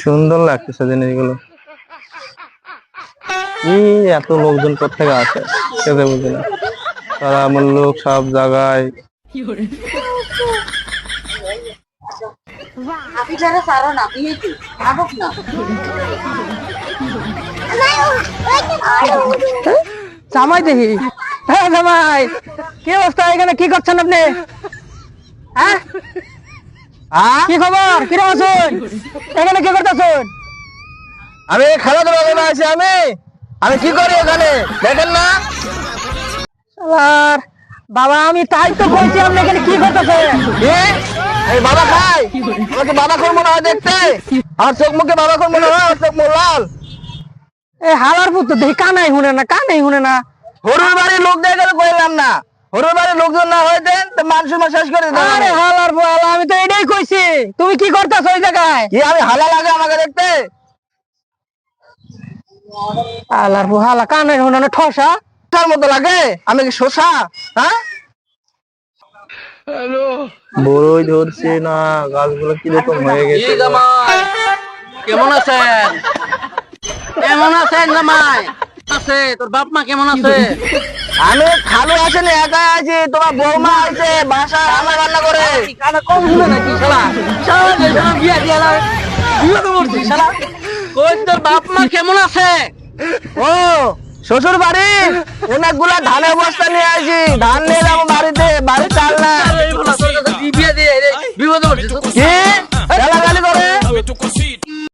সুন্দর লাগতেছে জিনিসগুলো। এত লোকজন কোথেকে আসে সেটা বুঝি না। তারা আমার লোক সব জায়গায়। জামাই দেখি। হ্যাঁ জামাই, কি অবস্থা? এখানে কি করছেন আপনি? হ্যাঁ, কি খবর? কিরকম আছেন? এখানে কি করতেছেন? আমি খেলাধুলা করে আছি। আমি কি করি এখানে দেখেন না? আর বাবা, আমি তাই তো বলছি, আপনি এখানে কি করতেছেন? এই বাবা খাই, আমাকে বাবা কোন মনে হয় দেখতে? আমার চোখ মুখে বাবা কোন মনে হয়? চোখ মুখ লাল। এই হালার পুত্র দেখি কানাই শুনে না, কানাই শুনে না। হরুর বাড়ির লোক দেখে কইলাম না, হরুর বাড়ির লোকজন না হয়ে দেন তো মানুষের শেষ করে দেন। আরে হালার বলা, আমি তো এটাই কইছি। তুমি কি করতেছ ওই জায়গায়? কি আমি হালা লাগে আমাকে দেখতে? হালার হালা কানাই শুনে না, ঠসা তার মতো লাগে। আমি কি শোষা? হ্যাঁ, বড়ই ধরছে না, গাছগুলো কিরকম হয়ে গেছে। কেমন আছেন? কেমন আছেন জামাই? আছে তোর বাপ মা কেমন আছে? আমি খালু আসেনি, একা আছি। তোমার বৌমা আছে বাসা রান্না বান্না করে। কানে কম শুনে নাকি শালা? শালা যেখানে বিয়া দিয়া লাগে বিয়ে তো করছি শালা। কই তোর বাপ মা কেমন আছে? ও শ্বশুর বাড়ি অনেকগুলা ধানের বস্তা নিয়ে আসি, ধান নিয়ে যাবো বাড়িতে, বাড়ি চাল না।